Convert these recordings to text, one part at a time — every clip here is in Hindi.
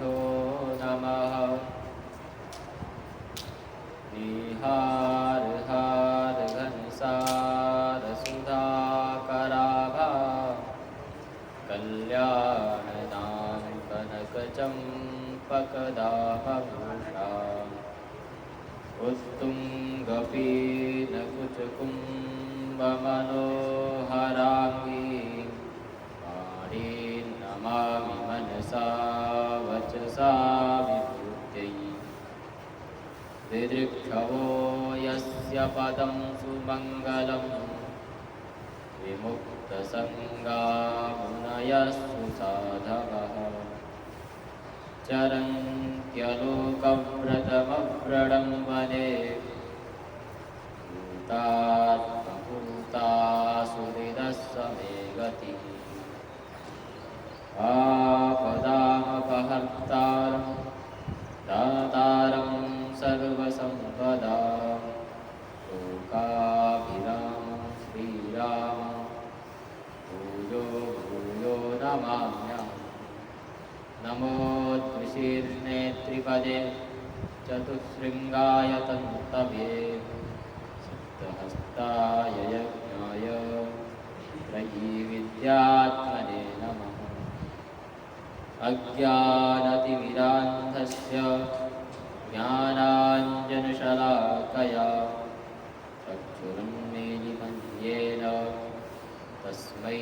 गुरुभ्यो नमः। निहार हार घनसार सुधाकराभा कल्याणदां कनकचम्पकदाहभूषा उत्तुङ्गपीनकुचकुम्भमनोहराङ्गी वाणीं नमामि मनसा वचसा विभूत्यै। दिदृक्षवो यस्य पदं सुमङ्गलं विमुक्तसङ्गा मुनयः सुसाधवः चरन्त्यलोकव्रतमव्रणम्बने भूतात्मभूतासुहृदः मे गतिः। आपदामपहर्तारं दातारं सर्वसम्पदां लोकाभिरामं श्रीरामं भूयो भूयो नमाम्यहम्। नमो द्विशीर्णेत्रिपदे चतुःशृङ्गाय तन्तवे सप्तहस्ताय यज्ञाय त्रयीविद्यात्मने नमः। अज्ञानतिमिरान्धस्य ज्ञानाञ्जनशलाकया चक्षुरुन्मीलितं येन तस्मै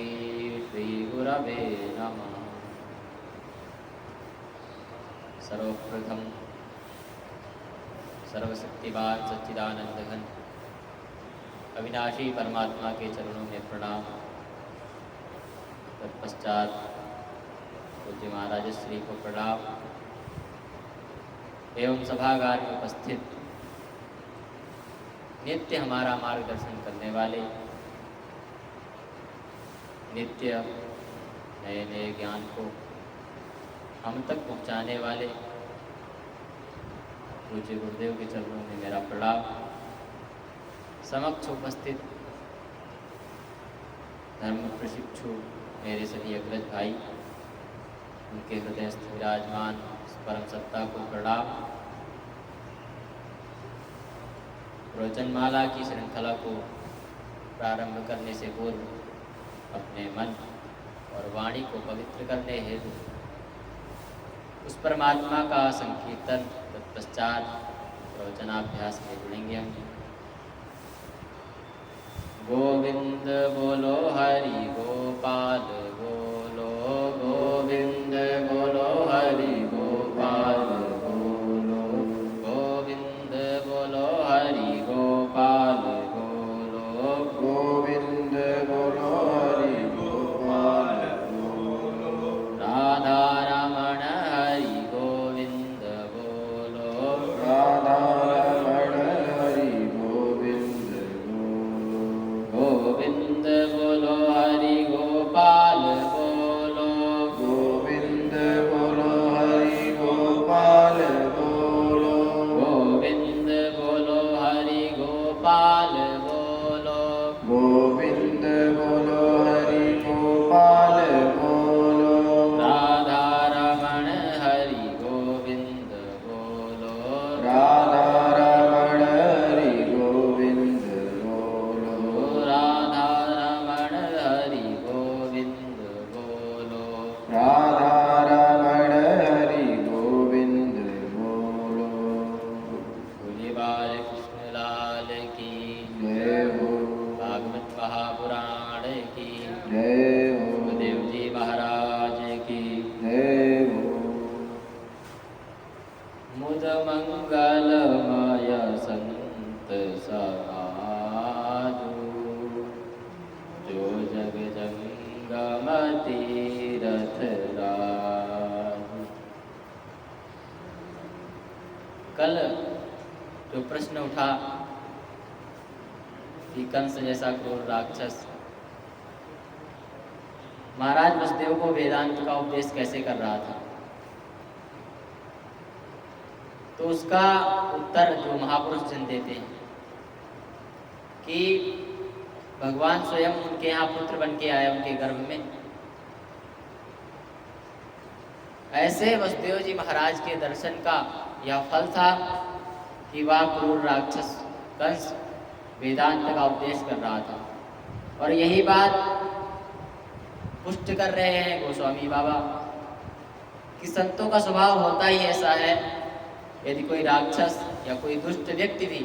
श्रीगुरवे नमः। सर्वप्रथम सर्वशक्तिवान सच्चिदानंद घन अविनाशी परमात्मा के चरणों में प्रणाम। तत्पश्चात पूज्य महाराज श्री को प्रणाम एवं सभागार में उपस्थित नित्य हमारा मार्गदर्शन करने वाले, नित्य नए नए ज्ञान को हम तक पहुँचाने वाले पूज्य गुरुदेव के चरणों में मेरा प्रणाम। समक्ष उपस्थित धर्म प्रशिक्षु मेरे सभी अग्रज भाई, उनके हृदयस्थ विराजमान परम सत्ता को प्रणाम। प्रवचनमाला की श्रृंखला को प्रारंभ करने से पूर्व अपने मन और वाणी को पवित्र करने हेतु उस परमात्मा का संकीर्तन, तत्पश्चात प्रवचनाभ्यास में जुड़ेंगे हम। गोविंद बोलो हरि गोपाल बोलो, गोविंद बोलो हरि गोपाल बोलो, गोविंद बोलो हरि गोपाल बोलो, गोविंद बोलो हरि गोपाल बोलो। राधा रमण हरि गोविंद बोलो, राधा रमण हरि गोविंद बोलो, गोविंद बोलो हरि गोपाल बोलो, गोविंद बोलो हरि गोपाल बोलो, गोविंद बोलो हरि गोपाल बोलो, गोविंद बोलो हरि गोपाल बोलो। राधा रमण हरि गोविंद बोलो, राधा रमण हरि गोविंद बोलो, राधा रमण हरि गोविंद बोलो, राधा रमण हरि गोविंद बोलो। बोलिए बाल कृष्ण लाल की जय हो, भागवत महापुराण की जय हो, गुरुदेव जी महाराज की जय हो। मुद मंगलमय संत समाजु, जो जग जंगम तीरथ राजु। कल जो प्रश्न उठा कि कंस जैसा क्रूर राक्षस महाराज वसुदेव को वेदांत का उपदेश कैसे कर रहा था, तो उसका उत्तर जो महापुरुष जन देते हैं कि भगवान स्वयं उनके यहाँ पुत्र बन के आए, उनके गर्भ में। ऐसे वसुदेव जी महाराज के दर्शन का यह फल था कि वह क्रूर राक्षस कंस वेदांत का उपदेश कर रहा था। और यही बात पुष्ट कर रहे हैं गोस्वामी बाबा कि संतों का स्वभाव होता ही ऐसा है, यदि कोई राक्षस या कोई दुष्ट व्यक्ति भी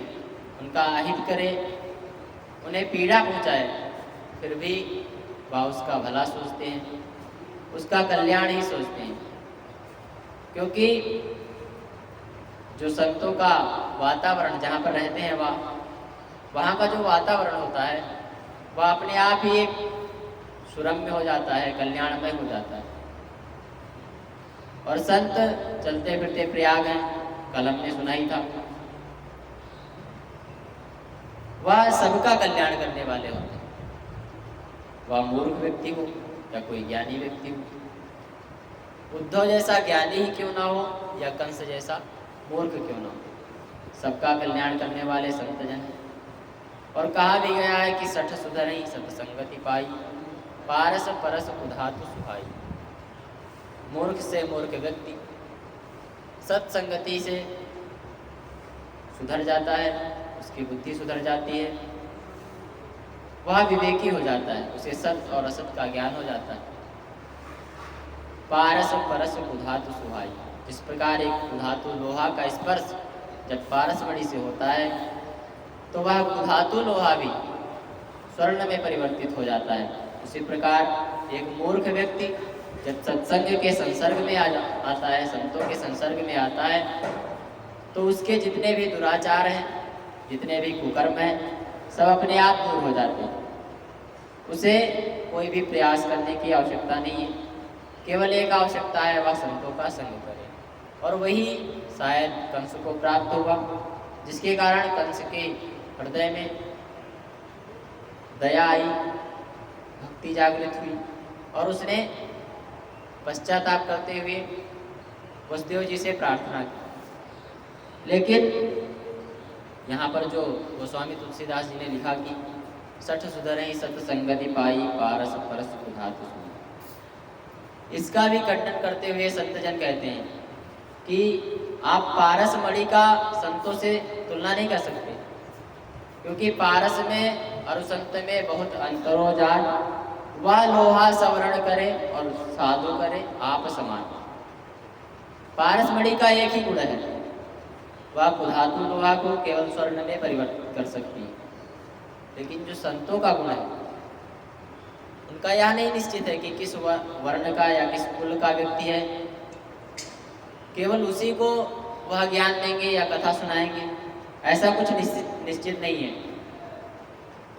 उनका अहित करे, उन्हें पीड़ा पहुंचाए, फिर भी वह उसका भला सोचते हैं, उसका कल्याण ही सोचते हैं। क्योंकि जो संतों का वातावरण जहाँ पर रहते हैं वहाँ का जो वातावरण होता है वह अपने आप ही एक सुरम्य हो जाता है, कल्याणमय हो जाता है। और संत चलते फिरते प्रयाग हैं, कल हमने सुना ही था, वह सबका कल्याण करने वाले होते हैं। वह मूर्ख व्यक्ति हो या कोई ज्ञानी व्यक्ति हो, उद्धव जैसा ज्ञानी ही क्यों ना हो या कंस जैसा मूर्ख क्यों ना हो, सबका कल्याण करने वाले संतजन हैं। और कहा भी गया है कि सठ सुधरई सतसंगति पाई, पारस परस उधातु सुहाई। मूर्ख से मूर्ख व्यक्ति सत्संगति से सुधर जाता है, उसकी बुद्धि सुधर जाती है, वह विवेकी हो जाता है, उसे सत्य और असत का ज्ञान हो जाता है। पारस परस उधातु सुहाई, जिस प्रकार एक उधातु लोहा का स्पर्श जब पारस मणि से होता है तो वह उधातु लोहा भी स्वर्ण में परिवर्तित हो जाता है। उसी प्रकार एक मूर्ख व्यक्ति जब सत्संग के संसर्ग में आता है, संतों के संसर्ग में आता है, तो उसके जितने भी दुराचार हैं, जितने भी कुकर्म हैं, सब अपने आप दूर हो जाते हैं। उसे कोई भी प्रयास करने की आवश्यकता नहीं है, केवल एक आवश्यकता है, वह संतों का संग करे। और वही शायद कंस को प्राप्त होगा, जिसके कारण कंस के हृदय में दया आई, भक्ति जागृत हुई और उसने पश्चाताप करते हुए वसुदेव जी से प्रार्थना की। लेकिन यहाँ पर जो गोस्वामी तुलसीदास जी ने लिखा कि सठ सुधरई सत्संगति पाई, पारस परस उधातु सुहाई, इसका भी खंडन करते हुए संतजन कहते हैं कि आप पारस मणि का संतों से तुलना नहीं कर सकते, क्योंकि पारस में और संत में बहुत अंतर हो जाए। वह लोहा सवरण करे और साधु करे आप समान। पारस मणि का एक ही गुण है, वह उधातु लोहा को केवल स्वर्ण में परिवर्तित कर सकती है। लेकिन जो संतों का गुण है, उनका यह नहीं निश्चित है कि किस वर्ण का या किस कुल का व्यक्ति है, केवल उसी को वह ज्ञान देंगे या कथा सुनाएंगे, ऐसा कुछ निश्चित नहीं है।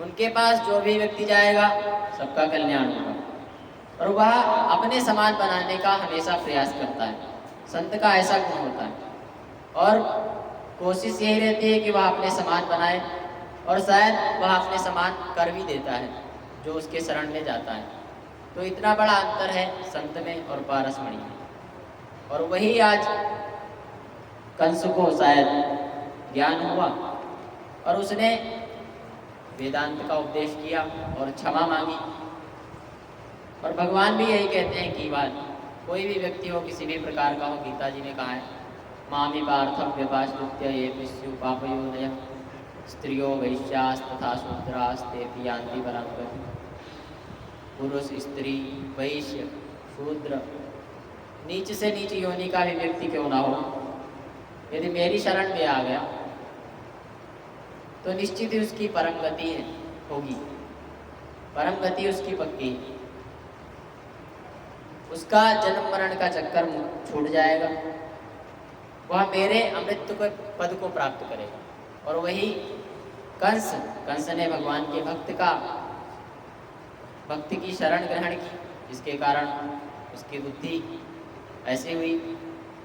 उनके पास जो भी व्यक्ति जाएगा सबका कल्याण होगा और वह अपने समान बनाने का हमेशा प्रयास करता है। संत का ऐसा गुण होता है और कोशिश यही रहती है कि वह अपने समान बनाए, और शायद वह अपने समान कर भी देता है जो उसके शरण में जाता है। तो इतना बड़ा अंतर है संत में और पारस मणि में। और वही आज कंस को शायद ज्ञान हुआ और उसने वेदांत का उपदेश किया और क्षमा मांगी। और भगवान भी यही कहते हैं कि बात कोई भी व्यक्ति हो, किसी भी प्रकार का हो, गीता जी ने कहा है मामी पार्थम व्यपाश्रुत्य ये विश्व पापयोनय स्त्रियो वैश्यास तथा शूद्रास्ते यान्ति परां गतिम्। पुरुष, स्त्री, वैश्य, शूद्र, नीच से नीच योनि का भी व्यक्ति क्यों ना हो, यदि मेरी शरण में आ गया तो निश्चित ही उसकी परम गति होगी, परम गति उसकी पक्की है। उसका जन्म मरण का चक्कर छूट जाएगा, वह मेरे अमृत के पद को प्राप्त करेगा। और वही कंस ने भगवान के भक्त की शरण ग्रहण की, जिसके कारण उसकी बुद्धि ऐसी हुई।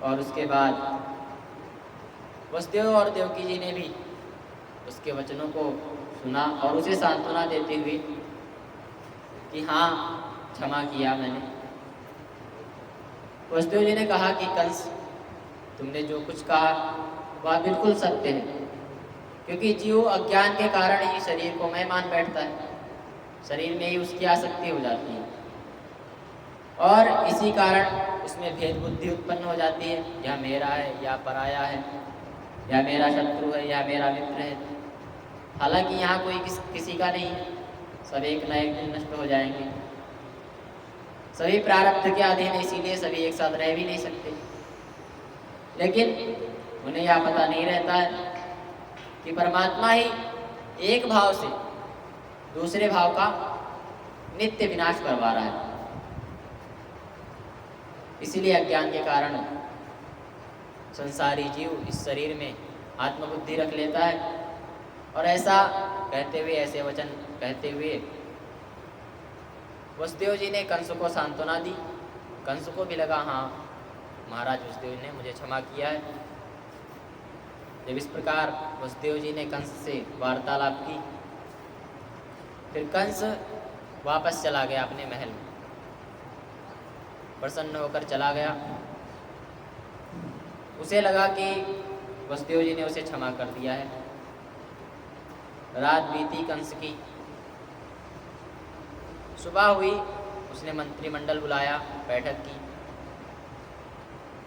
और उसके बाद वसुदेव और देवकी जी ने भी उसके वचनों को सुना और उसे सांत्वना देते हुए कि हाँ, क्षमा किया मैंने। वसुदेव जी ने कहा कि कंस, तुमने जो कुछ कहा वह बिल्कुल सत्य है, क्योंकि जीव अज्ञान के कारण ही शरीर को मैं मान बैठता है, शरीर में ही उसकी आसक्ति हो जाती है। और इसी कारण उसमें भेद बुद्धि उत्पन्न हो जाती है, यह मेरा है या पराया है, या मेरा शत्रु है या मेरा मित्र है। हालांकि यहाँ कोई किसी का नहीं है, सब एक न एक दिन नष्ट हो जाएंगे। सभी प्रारब्ध के अधीन, इसीलिए सभी एक साथ रह भी नहीं सकते। लेकिन उन्हें यह पता नहीं रहता है कि परमात्मा ही एक भाव से दूसरे भाव का नित्य विनाश करवा रहा है। इसीलिए अज्ञान के कारण संसारी जीव इस शरीर में आत्मबुद्धि रख लेता है, और ऐसा कहते हुए, ऐसे वचन कहते हुए वसुदेव जी ने कंस को सांत्वना दी। कंस को भी लगा, हाँ महाराज वसुदेव ने मुझे क्षमा किया है। जब इस प्रकार वसुदेव जी ने कंस से वार्तालाप की, फिर कंस वापस चला गया अपने महल में, प्रसन्न होकर चला गया। उसे लगा कि वसुदेव जी ने उसे क्षमा कर दिया है। रात बीती कंस की, सुबह हुई, उसने मंत्रिमंडल बुलाया, बैठक की।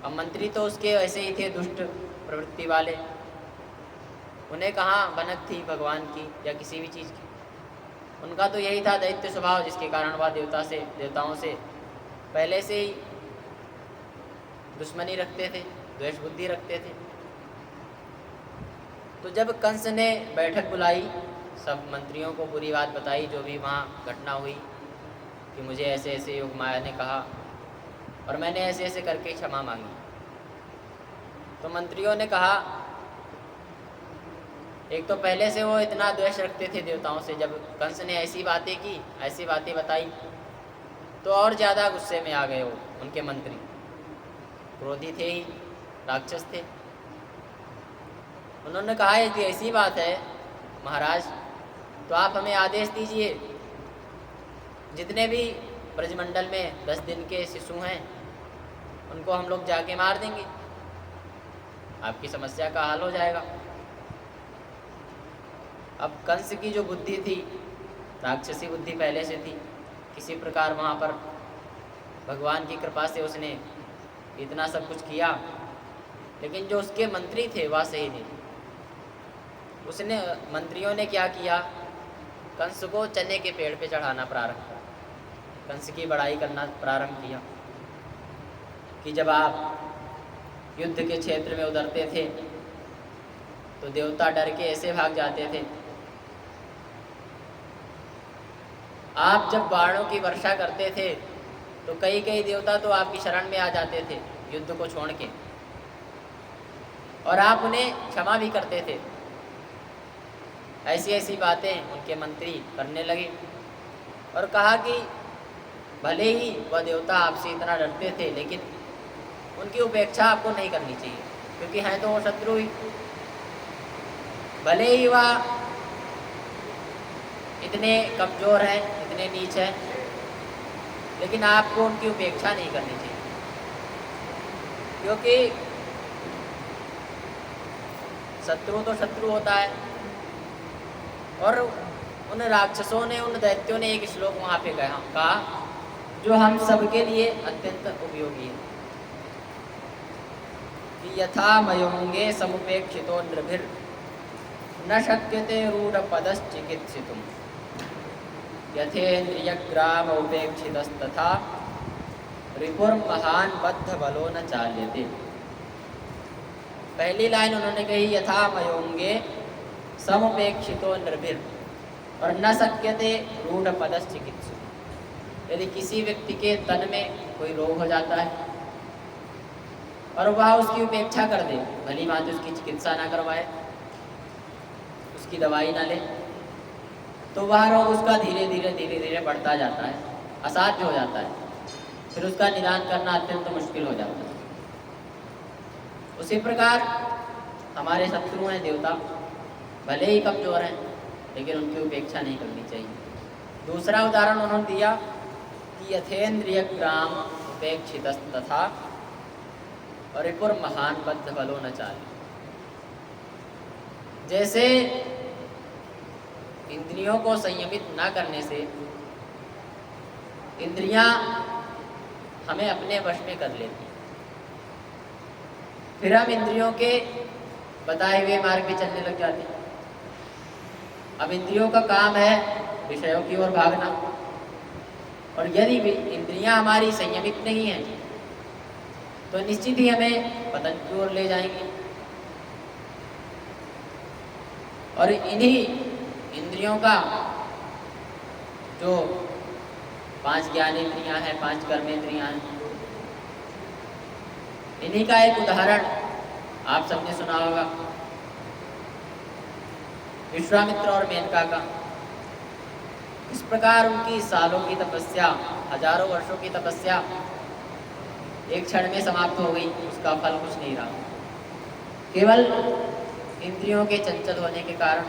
अब मंत्री तो उसके ऐसे ही थे, दुष्ट प्रवृत्ति वाले। उन्हें कहाँ बनत थी भगवान की या किसी भी चीज़ की। उनका तो यही था दैत्य स्वभाव, जिसके कारण वह देवताओं से पहले से ही दुश्मनी रखते थे, द्वेष बुद्धि रखते थे। तो जब कंस ने बैठक बुलाई, सब मंत्रियों को पूरी बात बताई, जो भी वहाँ घटना हुई कि मुझे ऐसे ऐसे योग माया ने कहा और मैंने ऐसे ऐसे करके क्षमा मांगी। तो मंत्रियों ने कहा, एक तो पहले से वो इतना द्वेष रखते थे देवताओं से, जब कंस ने ऐसी बातें की, ऐसी बातें बताई, तो और ज़्यादा गुस्से में आ गए वो उनके मंत्री। क्रोधी थे ही, राक्षस थे। उन्होंने कहा, यदि ऐसी बात है महाराज, तो आप हमें आदेश दीजिए, जितने भी ब्रजमंडल में 10 दिन के शिशु हैं उनको हम लोग जाके मार देंगे, आपकी समस्या का हल हो जाएगा। अब कंस की जो बुद्धि थी, राक्षसी बुद्धि पहले से थी, किसी प्रकार वहाँ पर भगवान की कृपा से उसने इतना सब कुछ किया, लेकिन जो उसके मंत्री थे वह सही नहीं। उसने मंत्रियों ने क्या किया, कंस को चने के पेड़ पे चढ़ाना प्रारंभ किया, कंस की बड़ाई करना प्रारंभ किया कि जब आप युद्ध के क्षेत्र में उतरते थे तो देवता डर के ऐसे भाग जाते थे। आप जब बाणों की वर्षा करते थे तो कई कई देवता तो आपकी शरण में आ जाते थे युद्ध को छोड़ के, और आप उन्हें क्षमा भी करते थे। ऐसी ऐसी बातें उनके मंत्री करने लगे और कहा कि भले ही वह देवता आपसे इतना डरते थे, लेकिन उनकी उपेक्षा आपको नहीं करनी चाहिए, क्योंकि हैं तो वो शत्रु ही। भले ही वह इतने कमज़ोर हैं, इतने नीच हैं, लेकिन आपको उनकी उपेक्षा नहीं करनी चाहिए, क्योंकि शत्रु तो शत्रु होता है। और उन राक्षसों ने, उन दैत्यों ने एक श्लोक वहाँ पे कहा जो हम सबके लिए अत्यंत उपयोगी है कि यथा मयोंगे समुपेक्षितो नृभिर न शक्यते रूढ़पदश्चिकित्सितुम् यथेन्द्रियग्राम उपेक्षितस्तथा रिपुर्महान बद्ध बलो न चाल्यते। पहली लाइन उन्होंने कही, यथा मयोंगे समुपेक्षितो नृभिर, और न शक्यते रूढ़पदश्चिकित्सितुम्। यदि किसी व्यक्ति के तन में कोई रोग हो जाता है और वह उसकी उपेक्षा कर दे, भली बात उसकी चिकित्सा ना करवाए, उसकी दवाई ना ले, तो वह रोग उसका धीरे धीरे बढ़ता जाता है, असाध्य हो जाता है, फिर उसका निदान करना अत्यंत मुश्किल हो जाता है। उसी प्रकार हमारे शत्रु हैं देवता, भले ही कमजोर हैं, लेकिन उनकी उपेक्षा नहीं करनी चाहिए। दूसरा उदाहरण उन्होंने दिया कि यथेन्द्रिय ग्राम उपेक्षितस्तथा रिपुर महान बद्ध बलो न चाले। जैसे इंद्रियों को संयमित न करने से इंद्रियां हमें अपने वश में कर लेती। फिर हम इंद्रियों के बताए हुए मार्ग पे चलने लग जाते हैं। अब इंद्रियों का काम है विषयों की ओर भागना, और यदि इंद्रियां हमारी संयमित नहीं हैं तो निश्चित ही हमें पतन की ओर ले जाएंगे। और इन्हीं इंद्रियों का जो 5 ज्ञानेंद्रियां हैं, 5 कर्मेंद्रियां हैं, इन्हीं का एक उदाहरण आप सबने सुना होगा, विश्वामित्र और मेनका का। इस प्रकार उनकी सालों की तपस्या, हजारों वर्षों की तपस्या एक क्षण में समाप्त हो गई। उसका फल कुछ नहीं रहा। केवल इंद्रियों के चंचल होने के कारण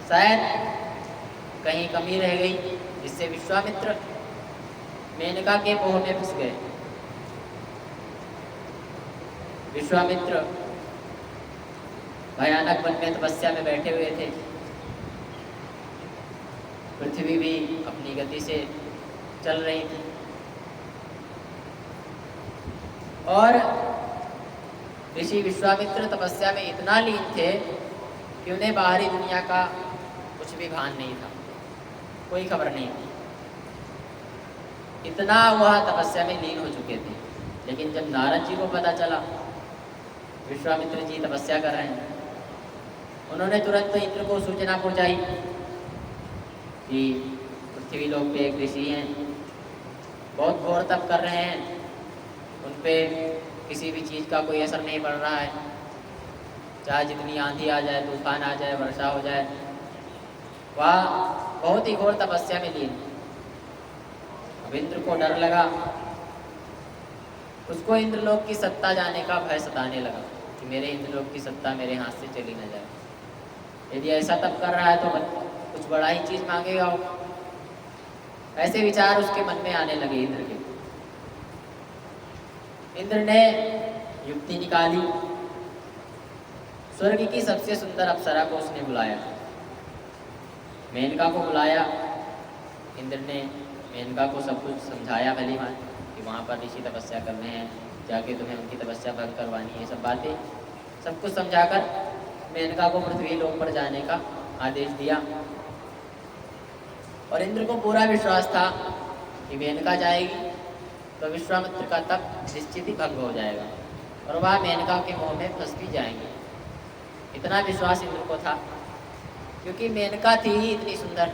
शायद कहीं कमी रह गई, जिससे विश्वामित्र मेनका के मोह में फंस गए। विश्वामित्र भयानक वन में तपस्या में बैठे हुए थे। पृथ्वी भी अपनी गति से चल रही थी और ऋषि विश्वामित्र तपस्या में इतना लीन थे कि उन्हें बाहरी दुनिया का कुछ भी भान नहीं था, कोई खबर नहीं थी। इतना वह तपस्या में लीन हो चुके थे। लेकिन जब नारद जी को पता चला विश्वामित्र जी तपस्या कर रहे हैं, उन्होंने तुरंत इंद्र को सूचना पहुंचाई कि पृथ्वी लोक पे एक ऋषि हैं, बहुत घोर तप कर रहे हैं, उन पे किसी भी चीज़ का कोई असर नहीं पड़ रहा है, चाहे जितनी आंधी आ जाए, तूफान आ जाए, वर्षा हो जाए, वह बहुत ही घोर तपस्या में लीन। अब इंद्र को डर लगा, उसको इंद्रलोक की सत्ता जाने का भय सताने लगा कि मेरे इंद्रलोक की सत्ता मेरे हाथ से चली न जाए। यदि ऐसा तप कर रहा है तो कुछ बड़ा ही चीज़ मांगेगा वो। ऐसे विचार उसके मन में आने लगे इंद्र के। इंद्र ने युक्ति निकाली, स्वर्ग की सबसे सुंदर अप्सरा को उसने बुलाया, मेनका को बुलाया। इंद्र ने मेनका को सब कुछ समझाया भली भांति कि वहाँ पर ऋषि तपस्या करने हैं, जाके तुम्हें उनकी तपस्या भंग करवानी है। सब बातें सब कुछ समझाकर मेनका को पृथ्वी लोक पर जाने का आदेश दिया। और इंद्र को पूरा विश्वास था कि मेनका जाएगी तो विश्वामित्र का तप निश्चित ही भंग हो जाएगा और वह मेनका के मोह में फंस भी जाएंगे। इतना विश्वास इंद्र को था क्योंकि मेनका थी ही इतनी सुंदर,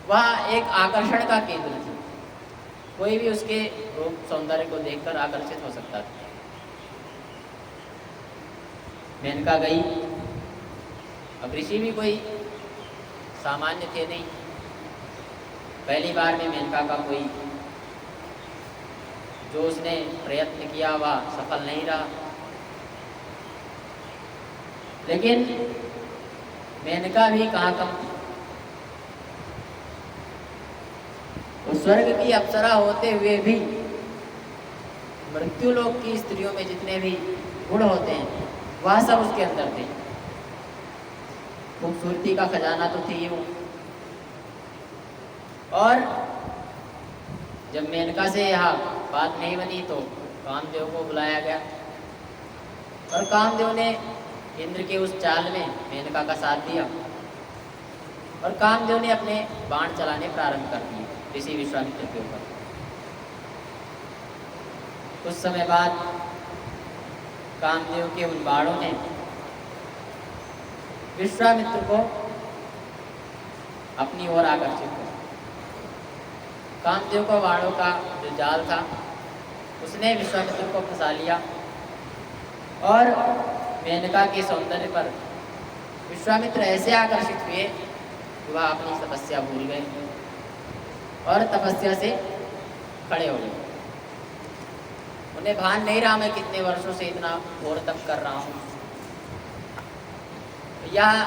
वह एक आकर्षण का केंद्र थी। कोई भी उसके रूप सौंदर्य को देखकर आकर्षित हो सकता था। मेनका गई। अब ऋषि भी कोई सामान्य थे नहीं। पहली बार में मेनका का कोई जो उसने प्रयत्न किया वह सफल नहीं रहा। लेकिन मेनका भी कहाँ कम थी। तो स्वर्ग की अप्सरा होते हुए भी मृत्युलोक की स्त्रियों में जितने भी गुण होते हैं वह सब उसके अंदर थे। खूबसूरती का खजाना तो थी वो। और जब मेनका से यहाँ बात नहीं बनी तो कामदेव को बुलाया गया और कामदेव ने इंद्र के उस चाल में मेनका का साथ दिया और कामदेव ने अपने बाण चलाने प्रारंभ कर दिए ऋषि विश्वामित्र के ऊपर। कुछ समय बाद कामदेव के उन बाणों ने विश्वामित्र को अपनी ओर आकर्षित किया। कामदेव का बाणों का जो जाल था उसने विश्वामित्र को फंसा लिया और मेनका के सौंदर्य पर विश्वामित्र ऐसे आकर्षित हुए कि वह अपनी तपस्या भूल गए और तपस्या से खड़े हो गए। उन्हें भान नहीं रहा मैं कितने वर्षों से इतना घोर तप कर रहा हूँ, यह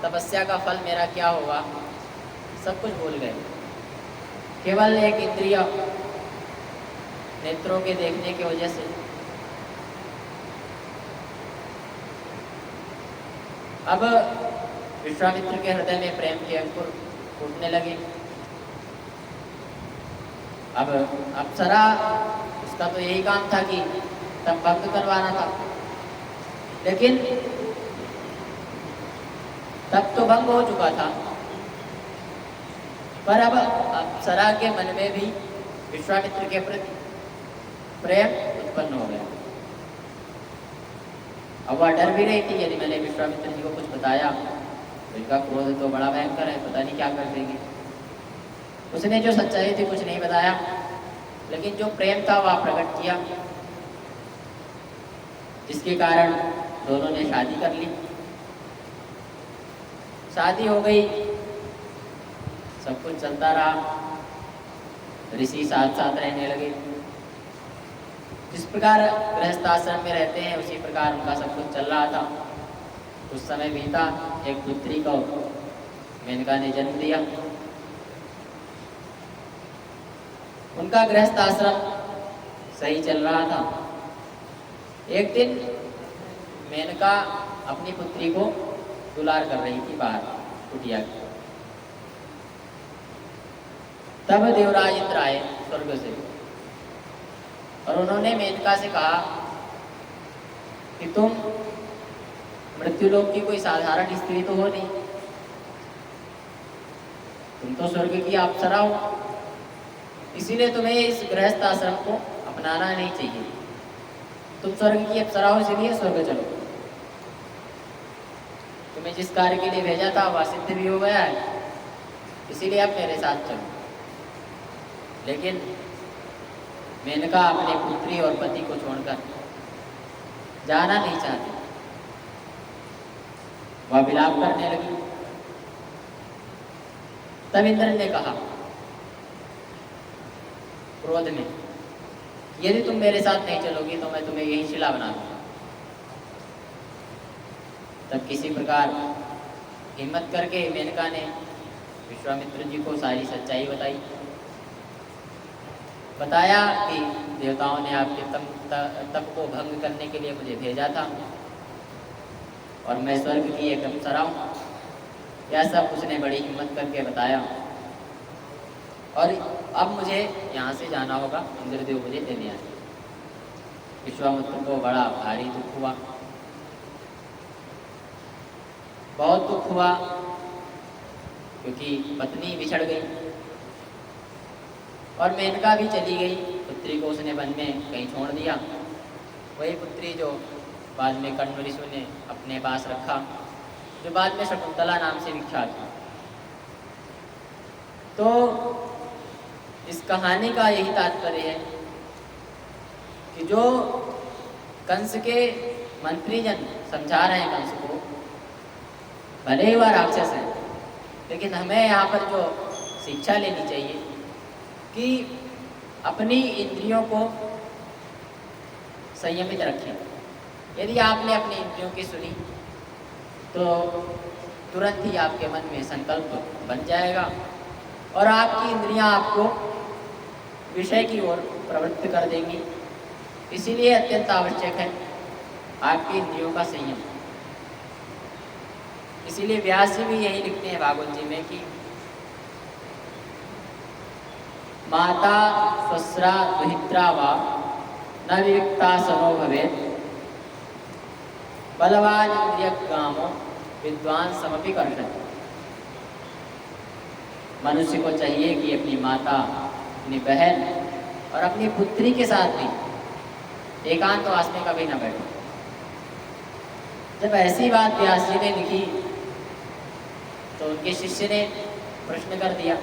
तपस्या का फल मेरा क्या होगा, सब कुछ भूल गए। केवल एक इंद्रिय नेत्रों के देखने की वजह से अब विश्वामित्र के हृदय में प्रेम के अंकुर फूटने लगे। अब अप्सरा उसका तो यही काम था कि तब भंग करवाना था, लेकिन तब तो भंग हो चुका था, पर अब अप्सरा के मन में भी विश्वामित्र के प्रति प्रेम उत्पन्न हो गया। अब वह डर भी रही थी, यदि मैंने विश्वामित्र जी को कुछ बताया तो इनका क्रोध तो बड़ा भयंकर है, पता नहीं क्या कर देंगे। उसने जो सच्चाई थी कुछ नहीं बताया, लेकिन जो प्रेम था वह प्रकट किया, जिसके कारण दोनों ने शादी कर ली। शादी हो गई, सब कुछ चलता रहा, ऋषि साथ साथ रहने लगे। जिस प्रकार गृहस्थ आश्रम में रहते हैं उसी प्रकार उनका सब कुछ चल रहा था। उस समय बीता, एक पुत्री को मेनका ने जन्म दिया। उनका गृहस्थ आश्रम सही चल रहा था। एक दिन मेनका अपनी पुत्री को दुलार कर रही थी बाहर कुटिया की। तब देवराज इंद्र आए स्वर्ग से और उन्होंने मेनका से कहा कि तुम मृत्युलोक की कोई साधारण स्त्री तो हो नहीं, तुम तो स्वर्ग की अप्सरा हो, इसीलिए तुम्हें इस गृहस्थ आश्रम को अपनाना नहीं चाहिए। तुम स्वर्ग की अप्सरा हो, इसलिए स्वर्ग चलो। तुम्हें जिस कार्य के लिए भेजा था वह सिद्ध भी हो गया है, इसीलिए अब मेरे साथ चलो। लेकिन मेनका अपने पुत्री और पति को छोड़कर जाना नहीं चाहती। वह विलाप करने लगी। तब इंद्र ने कहा क्रोध में, यदि तुम मेरे साथ नहीं चलोगी तो मैं तुम्हें यही शिला बना दूंगा। तब किसी प्रकार हिम्मत करके मेनका ने विश्वामित्र जी को सारी सच्चाई बताया कि देवताओं ने आपके तप को भंग करने के लिए मुझे भेजा था और मैं स्वर्ग की एक अप्सरा हूँ। यह सब उसने बड़ी हिम्मत करके बताया और अब मुझे यहाँ से जाना होगा, इंद्रदेव मुझे लेने आए। विश्वामित्र को बड़ा भारी दुख हुआ, बहुत दुख हुआ, क्योंकि पत्नी बिछड़ गई और मेनका भी चली गई। पुत्री को उसने वन में कहीं छोड़ दिया, वही पुत्री जो बाद में कण्व ऋषि ने अपने पास रखा, जो बाद में शकुंतला नाम से विख्यात हुआ। तो इस कहानी का यही तात्पर्य है कि जो कंस के मंत्रीजन समझा रहे हैं कंस को, भले ही वह राक्षस है, लेकिन हमें यहाँ पर जो शिक्षा लेनी चाहिए कि अपनी इंद्रियों को संयमित रखें। यदि आपने अपनी इंद्रियों की सुनी तो तुरंत ही आपके मन में संकल्प बन जाएगा और आपकी इंद्रियां आपको विषय की ओर प्रवृत्त कर देंगी। इसीलिए अत्यंत आवश्यक है आपकी इंद्रियों का संयम। इसीलिए व्यास जी भी यही लिखते हैं भागवत जी में कि माता स्वस्रा दुहित्रा वा न विविक्ता सनो भवेत्, बलवान इंद्रियग्रामो विद्वान समपि कर्षति। मनुष्य को चाहिए कि अपनी माता, अपनी बहन और अपनी पुत्री के साथ भी एकांतवास में कभी न बैठे। जब ऐसी बात व्यास जी ने लिखी तो उनके शिष्य ने प्रश्न कर दिया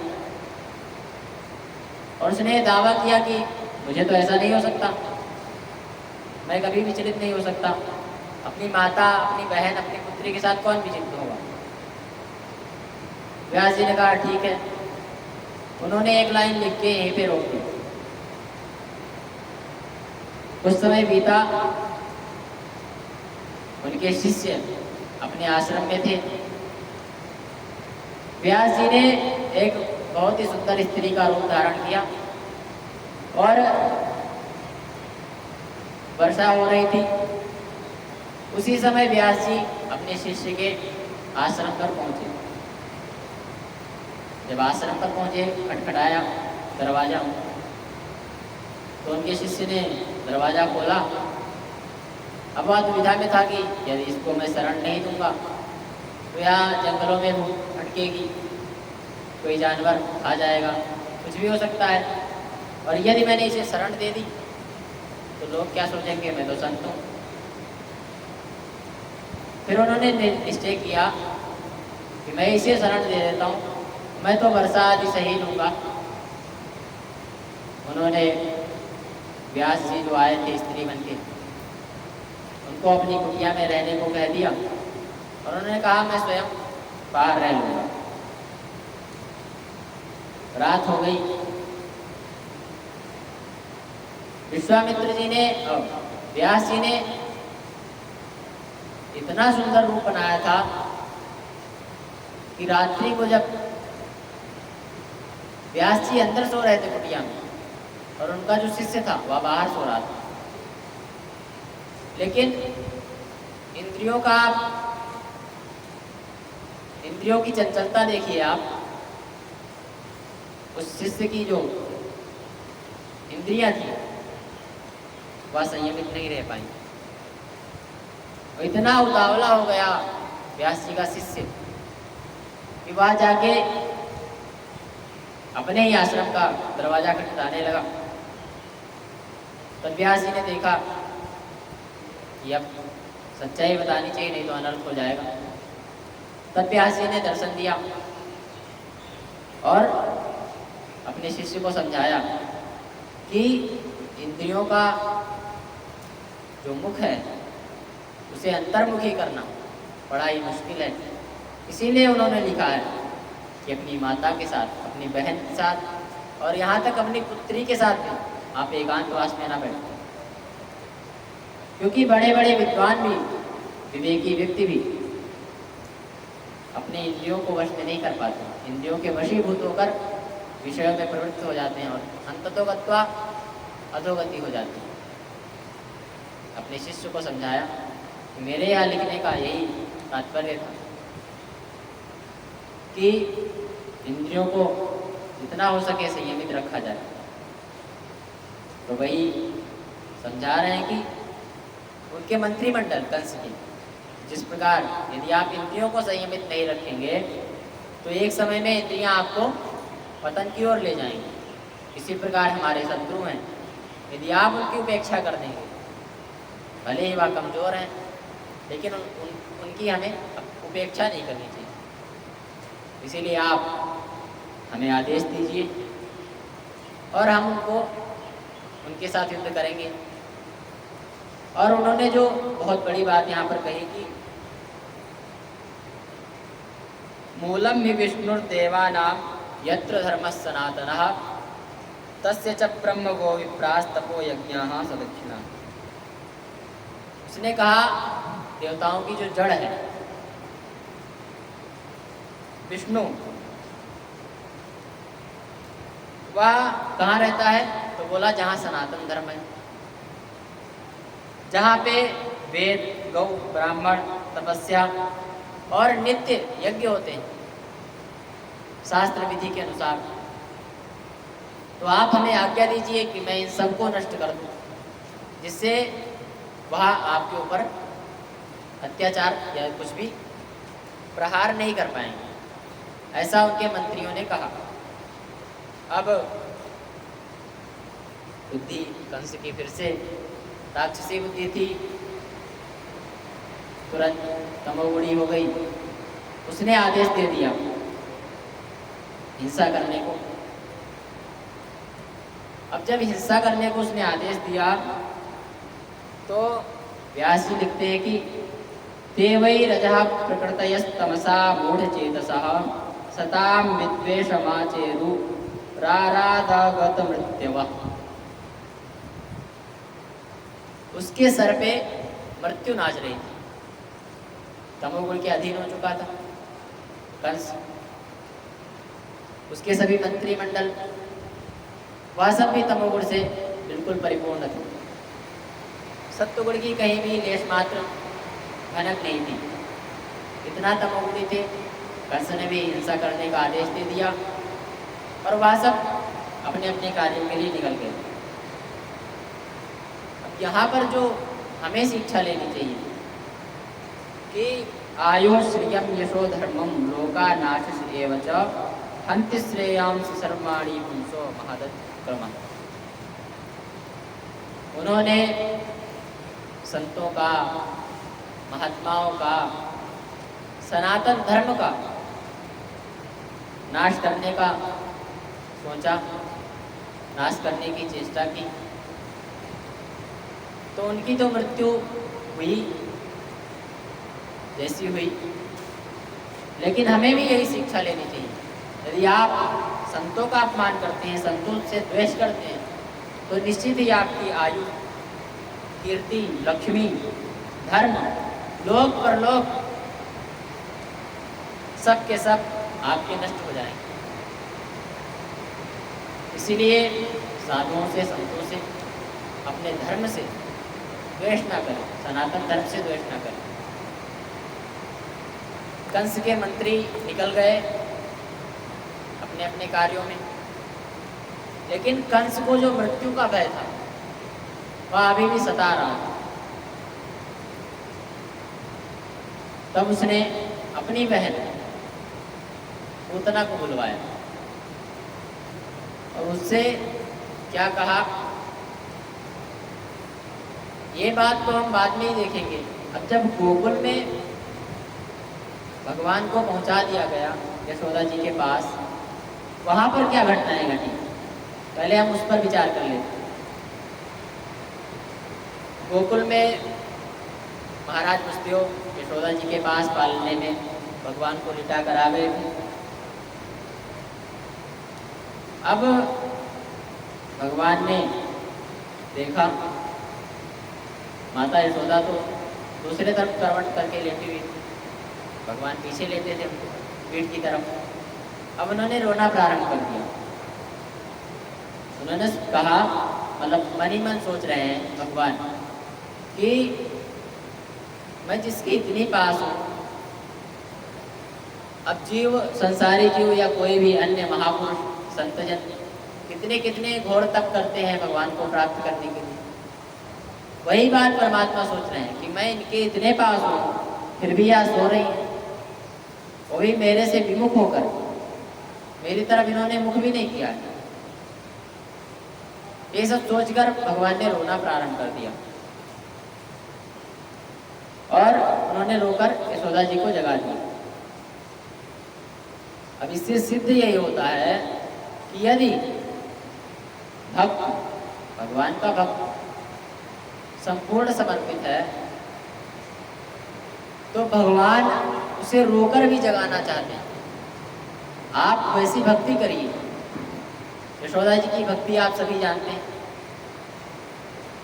और उसने दावा किया कि मुझे तो ऐसा नहीं हो सकता, मैं कभी विचलित नहीं हो सकता। अपनी माता, अपनी बहन, अपनी पुत्री के साथ कौन विचलित होगा। व्यास जी ने कहा ठीक है। उन्होंने एक लाइन लिख के यहीं पे रोक दी। कुछ समय बीता, उनके शिष्य अपने आश्रम में थे। व्यास जी ने एक बहुत ही सुंदर स्त्री का रूप धारण किया और वर्षा हो रही थी। उसी समय व्यास जी अपने शिष्य के आश्रम पर पहुंचे। जब आश्रम पर पहुंचे, खटखटाया दरवाजा, तो उनके शिष्य ने दरवाज़ा खोला। अब वह दुविधा में था कि यदि इसको मैं शरण नहीं दूंगा तो यहाँ जंगलों में भटकेगी, कोई जानवर खा जाएगा, कुछ भी हो सकता है। और यदि मैंने इसे शरण दे दी तो लोग क्या सोचेंगे, मैं तो संत हूँ। फिर उन्होंने निश्चय किया कि मैं इसे शरण दे देता हूँ, मैं तो वर्षा आदि सही लूँगा। उन्होंने व्यास जी जो आए थे स्त्री बन के, उनको अपनी कुटिया में रहने को कह दिया और उन्होंने कहा मैं स्वयं बाहर रह लूँगा। रात हो गई। विश्वामित्र जी ने, व्यास जी ने इतना सुंदर रूप बनाया था कि रात्रि को जब व्यास जी अंदर सो रहे थे कुटिया में और उनका जो शिष्य था वह बाहर सो रहा था, लेकिन इंद्रियों की चंचलता देखिए आप। उस शिष्य की जो इंद्रियां थी वह संयमित नहीं रह पाई। वो इतना उतावला हो गया व्यास जी का शिष्य कि वह जाके अपने ही आश्रम का दरवाजा खटखटाने लगा। तब व्यास जी ने देखा कि अब सच्चाई बतानी चाहिए, नहीं तो अनर्थ हो जाएगा। तब व्यास जी ने दर्शन दिया और अपने शिष्य को समझाया कि इंद्रियों का जो मुख है उसे अंतर्मुखी करना बड़ा ही मुश्किल है। इसीलिए उन्होंने लिखा है कि अपनी माता के साथ, अपनी बहन के साथ और यहाँ तक अपनी पुत्री के साथ भी आप एकांतवास में ना बैठो, क्योंकि बड़े बड़े विद्वान भी, विवेकी व्यक्ति भी अपने इंद्रियों को वश में नहीं कर पाते, इंद्रियों के वशीभूत होकर विषयों में प्रवृत्त हो जाते हैं और अंततो गत्वा अधोगति हो जाती है। अपने शिष्य को समझाया कि मेरे यहाँ लिखने का यही तात्पर्य था कि इंद्रियों को जितना हो सके संयमित रखा जाए। तो वही समझा रहे हैं कि उनके मंत्रिमंडल कंस की, जिस प्रकार यदि आप इंद्रियों को संयमित नहीं रखेंगे तो एक समय में इंद्रियां आपको पतन की ओर ले जाएंगी। इसी प्रकार हमारे शत्रु हैं, यदि आप उनकी उपेक्षा कर देंगे, भले ही वह कमज़ोर हैं लेकिन उनकी हमें उपेक्षा नहीं करनी चाहिए। इसीलिए आप हमें आदेश दीजिए और हम उनके साथ युद्ध करेंगे। और उन्होंने जो बहुत बड़ी बात यहाँ पर कही कि मूलम हि विष्णुर्देवानां यत्र धर्मः सनातनः तस्य च ब्रह्म गो विप्रास्तपो यज्ञाः सदक्षिणा। उसने कहा देवताओं की जो जड़ है विष्णु, वह कहाँ रहता है? तो बोला जहाँ सनातन धर्म है, जहाँ पे वेद, गौ, ब्राह्मण, तपस्या और नित्य यज्ञ होते हैं शास्त्र विधि के अनुसार। तो आप हमें आज्ञा दीजिए कि मैं इन सबको नष्ट कर दूं, जिससे वह आपके ऊपर अत्याचार या कुछ भी प्रहार नहीं कर पाएंगे। ऐसा उनके मंत्रियों ने कहा। अब बुद्धि कंस की फिर से राक्षसी बुद्धि थी, तुरंत तमोगुणी हो गई। उसने आदेश दे दिया हिंसा करने को। अब जब हिंसा करने को उसने आदेश दिया तो व्यास जी लिखते हैं कि देवै रजः प्रकृतयस्तमसा मूढ़चेतसः सतां विद्वेषमाचेरु रारादागत मृत्युवः। उसके सर पे मृत्यु नाच रही थी। तमोगुण के अधीन हो चुका था कंस, उसके सभी मंत्रिमंडल, वह सब भी तमोगुण से बिल्कुल परिपूर्ण थे। सत्वगुण की कहीं भी लेश मात्र भनक नहीं थी। इतना तमोगुणी थे, कंस ने भी हिंसा करने का आदेश दे दिया और वह सब अपने अपने कार्यों के लिए निकल गए। यहाँ पर जो हमें शिक्षा लेनी चाहिए कि आयु श्रियम यशो धर्मम लोका नाशस एव च हन्ति श्रेयांस सर्वाणि पुंसो महादत्त क्रम। उन्होंने संतों का, महात्माओं का, सनातन धर्म का नाश करने का सोचा, नाश करने की चेष्टा की, तो उनकी तो मृत्यु हुई जैसी हुई। लेकिन हमें भी यही शिक्षा लेनी चाहिए, यदि आप संतों का अपमान करते हैं, संतों से द्वेष करते हैं, तो निश्चित ही आपकी आयु, कीर्ति, लक्ष्मी, धर्म, लोक परलोक सब के सब आपके नष्ट हो जाएंगे। इसीलिए साधुओं से, संतों से, अपने धर्म से द्वेष ना करें, सनातन धर्म से द्वेष ना करें। कंस के मंत्री निकल गए अपने अपने कार्यों में, लेकिन कंस को जो मृत्यु का भय था वह अभी भी सता रहा था। तब उसने अपनी बहन पूतना को बुलवाया और उससे क्या कहा, ये बात तो हम बाद में ही देखेंगे। अब जब गोकुल में भगवान को पहुंचा दिया गया यशोदा जी के पास, वहां पर क्या घटनाएं घटी, पहले हम उस पर विचार कर लेते। गोकुल में महाराज वसुदेव यशोदा जी के पास पालने में भगवान को लिटा कर आ गए थे। अब भगवान ने देखा माता यशोदा तो दूसरे तरफ करवट करके लेटी हुई, भगवान पीछे लेटे थे पीठ की तरफ। अब उन्होंने रोना प्रारंभ कर दिया। उन्होंने कहा, मतलब मन ही मन सोच रहे हैं भगवान कि मैं जिसके इतनी पास हूँ, अब जीव, संसारी जीव या कोई भी अन्य महापुरुष संतजन कितने कितने घोर तप करते हैं भगवान को प्राप्त करने के लिए। वही बात परमात्मा सोच रहे हैं कि मैं इनके इतने पास हूँ, फिर भी यहाँ सो रही हैं, वो भी मेरे से विमुख होकर, मेरी तरफ इन्होंने मुख भी नहीं किया। ये सब सोचकर भगवान ने रोना प्रारंभ कर दिया और उन्होंने रोकर यशोदा जी को जगा दिया। अब इससे सिद्ध यही होता है कि यदि भक्त, भगवान का भक्त संपूर्ण समर्पित है, तो भगवान उसे रोकर भी जगाना चाहते हैं। आप वैसी भक्ति करिए, यशोदा जी की भक्ति आप सभी जानते हैं,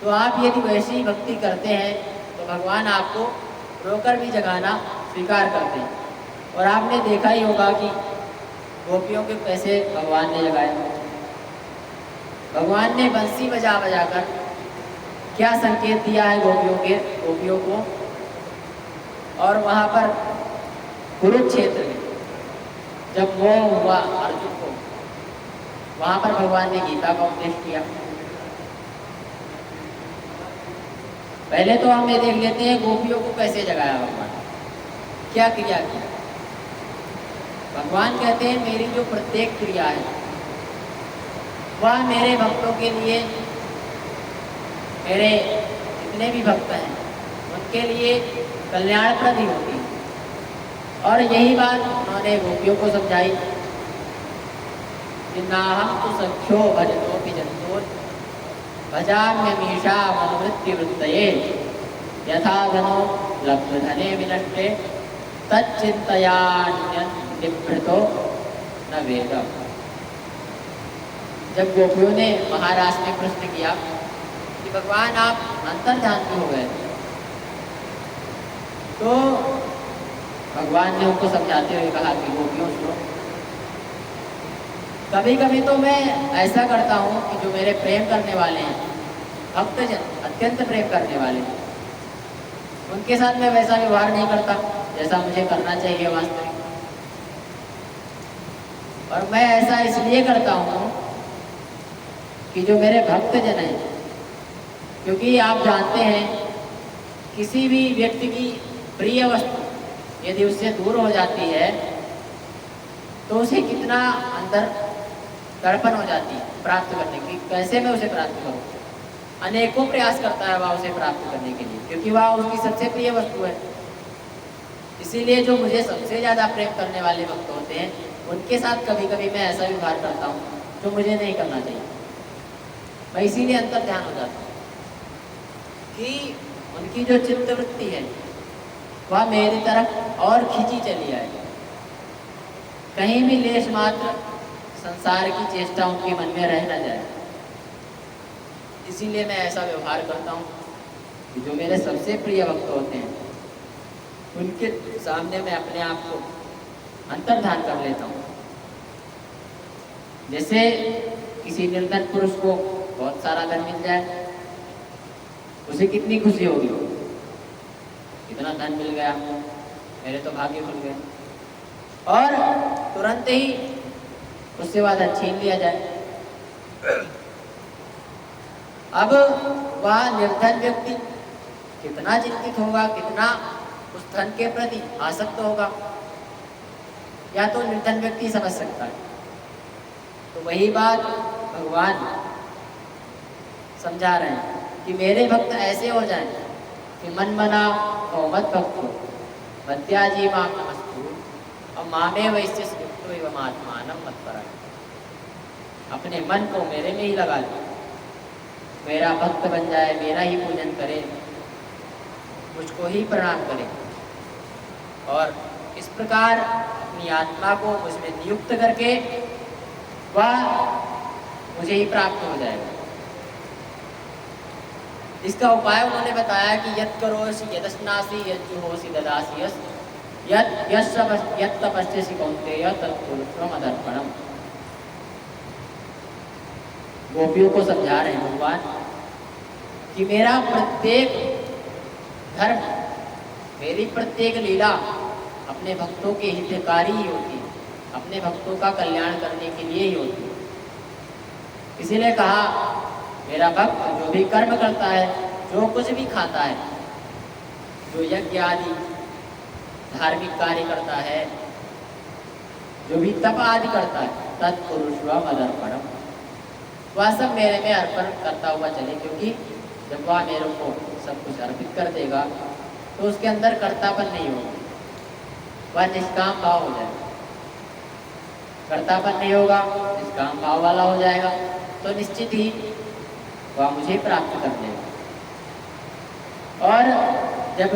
तो आप यदि वैसी भक्ति करते हैं तो भगवान आपको रोकर भी जगाना स्वीकार करते हैं। और आपने देखा ही होगा कि गोपियों के कैसे भगवान ने जगाए। भगवान ने बंसी बजा बजा कर क्या संकेत दिया है गोपियों को। और वहाँ पर कुरुक्षेत्र में जब मोह हुआ अर्जुन को, वहाँ पर भगवान ने गीता का उपदेश किया। पहले तो हम ये देख लेते हैं गोपियों को कैसे जगाया भगवान, क्या क्रिया की। भगवान कहते हैं मेरी जो प्रत्येक क्रिया है वह मेरे भक्तों के लिए, मेरे जितने भी भक्त हैं उनके लिए कल्याणप्रद ही होती है। और यही बात उन्होंने गोपियों को समझाई कि नाहं तु सख्यो भजतोपि जन्तून् भजाम्यमीशा मनुवृत्तिवृत्तये यथा धनो लब्धधने विनष्टे तच्चिन्तयान्यन्निभृतो न वेद। जब गोपियों ने महाराज ने प्रश्न किया कि भगवान आप अंतर्ध्यान हो गए, तो भगवान ने उनको समझाते हुए कहा कि गोपियों सुनो, कभी कभी तो मैं ऐसा करता हूँ कि जो मेरे प्रेम करने वाले हैं, भक्तजन अत्यंत प्रेम करने वाले, उनके साथ मैं वैसा व्यवहार नहीं करता जैसा मुझे करना चाहिए वास्तविक। और मैं ऐसा इसलिए करता हूँ कि जो मेरे भक्तजन हैं क्योंकि आप जानते हैं किसी भी व्यक्ति की प्रिय वस्तु यदि उससे दूर हो जाती है तो उसे कितना अंदर तड़पन हो जाती है प्राप्त करने की, कैसे मैं उसे प्राप्त करूं। अनेकों प्रयास करता है वह उसे प्राप्त करने के लिए, क्योंकि वह उसकी सबसे प्रिय वस्तु है। इसीलिए जो मुझे सबसे ज़्यादा प्रेम करने वाले भक्त होते हैं उनके साथ कभी कभी मैं ऐसा व्यवहार करता हूँ जो मुझे नहीं करना चाहिए। मैं इसीलिए अंतर ध्यान हो जाता हूँ कि उनकी जो चित्तवृत्ति है वह मेरी तरफ और खींची चली आए, कहीं भी लेश मात्र संसार की चेष्टा उनके मन में रह न जाए। इसीलिए मैं ऐसा व्यवहार करता हूँ कि जो मेरे सबसे प्रिय भक्त होते हैं उनके सामने मैं अपने आप को अंतर्धान कर लेता हूँ। जैसे किसी निर्धन पुरुष को बहुत सारा धन मिल जाए, उसे कितनी खुशी होगी, इतना धन मिल गया, मेरे तो भाग्य खुल गए, और तुरंत ही उससे वह धन छीन लिया जाए। अब वह निर्धन व्यक्ति कितना चिंतित होगा, कितना उस धन के प्रति आसक्त होगा, या तो निर्धन व्यक्ति समझ सकता है। तो वही बात भगवान समझा रहे हैं कि मेरे भक्त ऐसे हो जाएं कि मन मना और मत भक्तो मत्याजी माम नमस्तु और मामे वैश्य युक्तो एवं आत्मानम मत पर। अपने मन को मेरे में ही लगा ले, मेरा भक्त बन जाए, मेरा ही पूजन करे, मुझको ही प्रणाम करे, और इस प्रकार अपनी आत्मा को मुझमें नियुक्त करके वह मुझे ही प्राप्त हो जाएगा। इसका उपाय उन्होंने बताया कि यत् करोसि यदश्नासि यज्जुहोसि ददासि यत् तपस्यसि कौन्तेय तत्कुरुष्व मदर्पणम्। गोपियों को समझा रहे हैं भगवान कि मेरा प्रत्येक धर्म, मेरी प्रत्येक लीला अपने भक्तों के हितकारी ही होती है, अपने भक्तों का कल्याण करने के लिए ही होती है। इसीलिए कहा मेरा भक्त जो भी कर्म करता है, जो कुछ भी खाता है, जो यज्ञ आदि धार्मिक कार्य करता है, जो भी तप आदि करता है, तत्पुरुष व मदर्पणम, वह सब मेरे में अर्पण करता हुआ चले। क्योंकि जब वह मेरे को सब कुछ अर्पित कर देगा तो उसके अंदर कर्तापन नहीं होगा, वह निष्काम भाव हो जाएगा। कर्तापन नहीं होगा, निष्काम भाव वाला हो जाएगा, तो निश्चित ही वह मुझे प्राप्त कर लेगा। और जब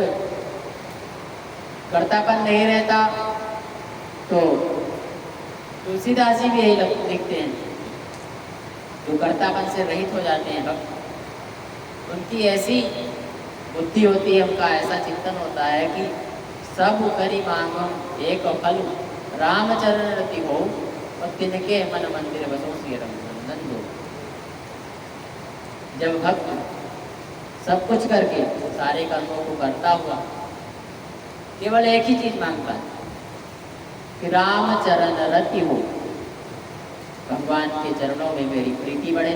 कर्तापन नहीं रहता तो तुलसीदास जी भी यही लिखते हैं, जो कर्तापन से रहित हो जाते हैं भक्त, उनकी ऐसी बुद्धि होती है, उनका ऐसा चिंतन होता है कि सब करी मांगम एक फल रामचरण रति हो और तिनके मन मंदिर बसो श्री रघुनंदन दो। जब भक्त सब कुछ करके सारे कर्मों को करता हुआ केवल एक ही चीज मांगता है कि रामचरण रति हो, भगवान के चरणों में मेरी प्रीति बढ़े,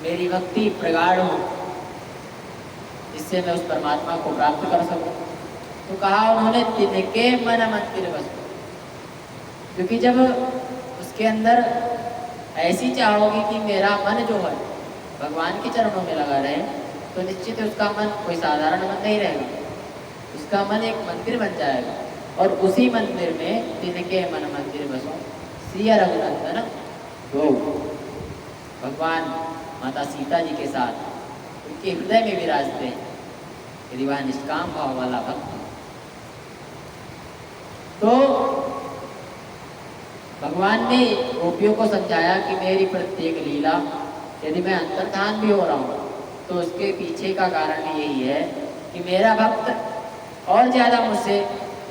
मेरी भक्ति प्रगाढ़ हो, जिससे मैं उस परमात्मा को प्राप्त कर सकूं। तो कहा उन्होंने तिनके मन मंदिर बसो, क्योंकि जब उसके अंदर ऐसी चाह होगी कि मेरा मन जो है भगवान के चरणों में लगा रहे, तो निश्चित उसका मन कोई साधारण मन नहीं रहेगा, उसका मन एक मंदिर बन जाएगा। और उसी मंदिर में तिनके मन मंदिर बसो सिया रघुनंदन दो, भगवान माता सीता जी के साथ उनके हृदय में विराजते हैं यदि वह निष्काम भाव वाला भक्त। तो भगवान ने गोपियों को समझाया कि मेरी प्रत्येक लीला यदि मैं अंतर्धान भी हो रहा हूँ तो उसके पीछे का कारण भी यही है कि मेरा भक्त और ज़्यादा मुझसे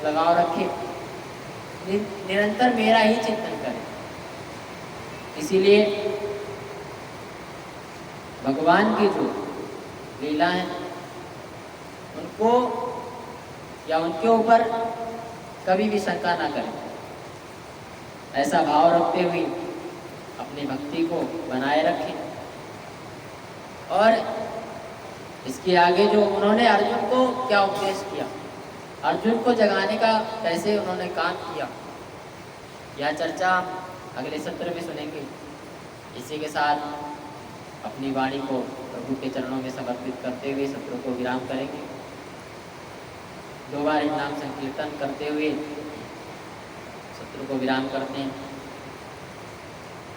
लगाव रखे, निरंतर मेरा ही चिंतन करे। इसीलिए भगवान की जो लीला है उनको या उनके ऊपर कभी भी शंका ना करें, ऐसा भाव रखते हुए अपनी भक्ति को बनाए रखें। और इसके आगे जो उन्होंने अर्जुन को क्या उपदेश किया, अर्जुन को जगाने का कैसे उन्होंने काम किया, यह चर्चा अगले सत्र में सुनेंगे। इसी के साथ अपनी वाणी को प्रभु के चरणों में समर्पित करते हुए सत्र को विराम करेंगे। 2 बार नाम संकीर्तन करते हुए सत्र को विराम करते हैं।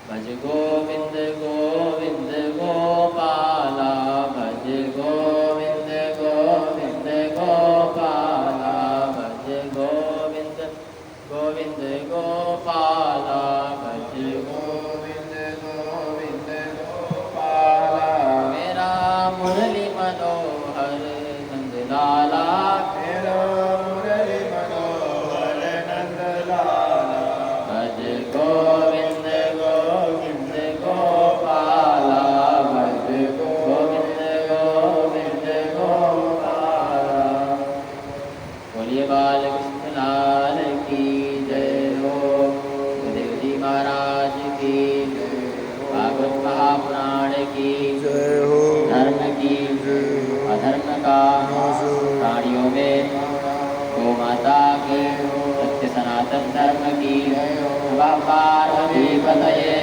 भज गोविंद गोविंद गोपाला, भज गोविंद गोविंद गोपाला, भज गोविंद गोविंद गोपाला, भज गोविंद गोविंद गोपाला। मेरा मुरली मनोहर नंदलाला, मेरा मुरली मनोहर नंदलाला, भज गोविंद गोविंद गोपाला, भज गोविंद गोविंद गोपाला। बोलिए बाल कृष्ण लाल की जय हो, गुरुदेव जी महाराज की जय हो, भागवत महापुराण की जय हो, धर्म की अधर्म का प्राणियों में गौ माता की, सत्य सनातन धर्म की, पार्वती पतये